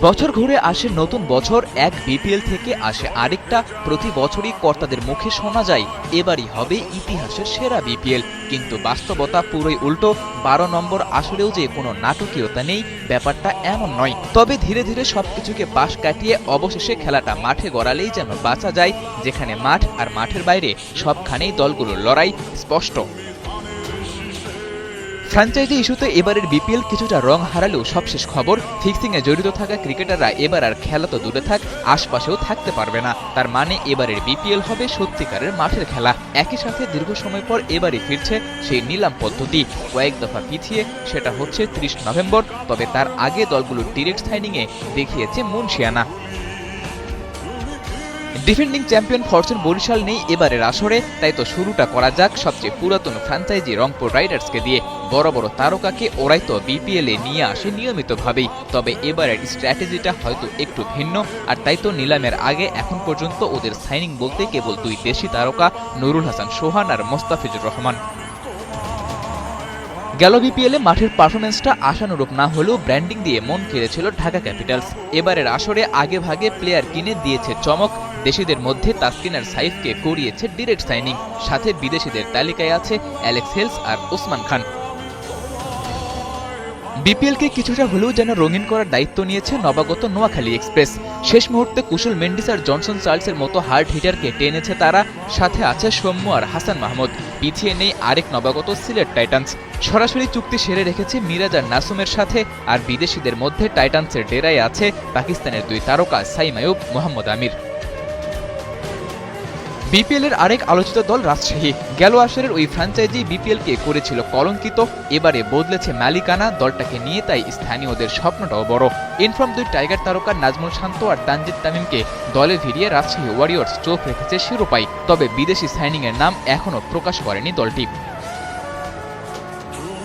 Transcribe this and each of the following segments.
বছর ঘুরে আসে নতুন বছর, এক বিপিএল থেকে আসে আরেকটা। প্রতি বছরই কর্তাদের মুখে শোনা যায় এবারই হবে ইতিহাসের সেরা বিপিএল, কিন্তু বাস্তবতা পুরোই উল্টো। 12 নম্বর আসলেও যে কোনো নাটকীয়তা নেই, ব্যাপারটা এমন নয়। তবে ধীরে ধীরে সবকিছুকে পাশ কাটিয়ে অবশেষে খেলাটা মাঠে গড়ালেই যেন বাঁচা যায়, যেখানে মাঠ আর মাঠের বাইরে সবখানেই দলগুলোর লড়াই স্পষ্ট। ফ্র্যাঞ্চাইজি ইস্যুতে এবারের বিপিএল কিছুটা রং হারালেও সবশেষ খবর, ফিক্সিংয়ে জড়িত থাকা ক্রিকেটাররা এবার আর খেলা তো দূরে থাক, আশপাশেও থাকতে পারবে না। তার মানে এবারের বিপিএল হবে সত্যিকারের মাঠের খেলা। একই সাথে দীর্ঘ সময় পর এবারই ফিরছে সেই নিলাম পদ্ধতি। কয়েক দফা পিছিয়ে সেটা হচ্ছে 30 নভেম্বর, তবে তার আগে দলগুলোর ডিরেক্ট সাইনিংয়ে দেখিয়েছে Munshiana. Defending champion Fortune Barishal নেই এবারের আসরে, তাই তো শুরুটা করা যাক সবচেয়ে পুরাতন ফ্র্যাঞ্চাইজি রংপুর রাইডার্সকে দিয়ে। বড় বড় তারকাকে ওরাই তো বিপিএলে নিয়ে আসে নিয়মিতভাবেই, তবে এবারের স্ট্র্যাটেজিটা হয়তো একটু ভিন্ন। আর তাই তো নিলামের আগে এখন পর্যন্ত ওদের সাইনিং বলতে কেবল 2 দেশি তারকা, নুরুল হাসান সোহান আর মোস্তাফিজুর রহমান। গেল বিপিএলে মাঠের পারফরমেন্সটা আশানুরূপ না হলেও ব্র্যান্ডিং দিয়ে মন কেড়েছিল ঢাকা ক্যাপিটালস। এবারের আসরে আগে ভাগে প্লেয়ার কিনে দিয়েছে চমক। দেশিদের মধ্যে তাসকিন আর সাইফকে করিয়েছে ডিরেক্ট সাইনিং, সাথে বিদেশিদের তালিকায় আছে অ্যালেক্স হেলস আর ওসমান খান। বিপিএলকে কিছুটা হলেও যেন রঙিন করার দায়িত্ব নিয়েছে নবাগত নোয়াখালী এক্সপ্রেস। শেষ মুহূর্তে কুশল মেন্ডিস আর জনসন চার্লসের মতো হার্ড হিটারকে টেনেছে তারা, সাথে আছে সৌম্য আর হাসান মাহমুদ। পিছিয়ে নেই আরেক নবাগত সিলেট টাইটান্স। সরাসরি চুক্তি সেরে রেখেছে মিরাজ আর নাসুমের সাথে। আর বিদেশিদের মধ্যে টাইটান্সের ডেরায় আছে পাকিস্তানের 2 তারকা সাইম আইয়ুব, মোহাম্মদ আমির। বিপিএল এর আরেক আলোচিত দল রাজশাহী। গেল আসরের ওই ফ্র্যাঞ্চাইজি বিপিএল কে করেছিল কলঙ্কিত, এবারে বদলেছে মালিকানা দলটাকে নিয়ে, তাই স্থানীয়দের স্বপ্নটাও বড়। ইনফর্ম 2 টাইগার তারকা নাজমুল শান্ত আর তানজিদ তামিমকে দলে ভিড়িয়ে রাজশাহী ওয়ারিয়র্স চোখ রেখেছে শিরোপায়, তবে বিদেশি সাইনিং এর নাম এখনও প্রকাশ করেনি দলটি।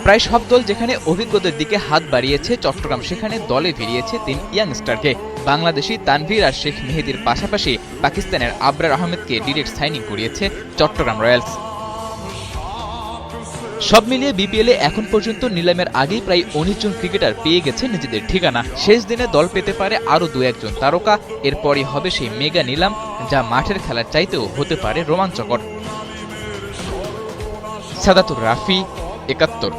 প্রায় সব দল যেখানে অভিজ্ঞদের দিকে হাত বাড়িয়েছে, চট্টগ্রাম সেখানে দলে ভিড়িয়েছে 3 ইয়াংস্টারকে। বাংলাদেশি তানভীর আর শেখ মেহেদির পাশাপাশি পাকিস্তানের আবরার আহমেদকে ডিরেক্ট সাইনিং করিয়েছে চট্টগ্রাম রয়্যালস। সব মিলিয়ে বিপিএলে এখন পর্যন্ত নিলামের আগেই প্রায় 19 জন ক্রিকেটার পেয়ে গেছে নিজেদের ঠিকানা। শেষ দিনে দল পেতে পারে আরও 2-1 জন তারকা। এরপরই হবে সেই মেগা নিলাম, যা মাঠের খেলার চাইতেও হতে পারে রোমাঞ্চকর। সাদাতুর রাফি, 71।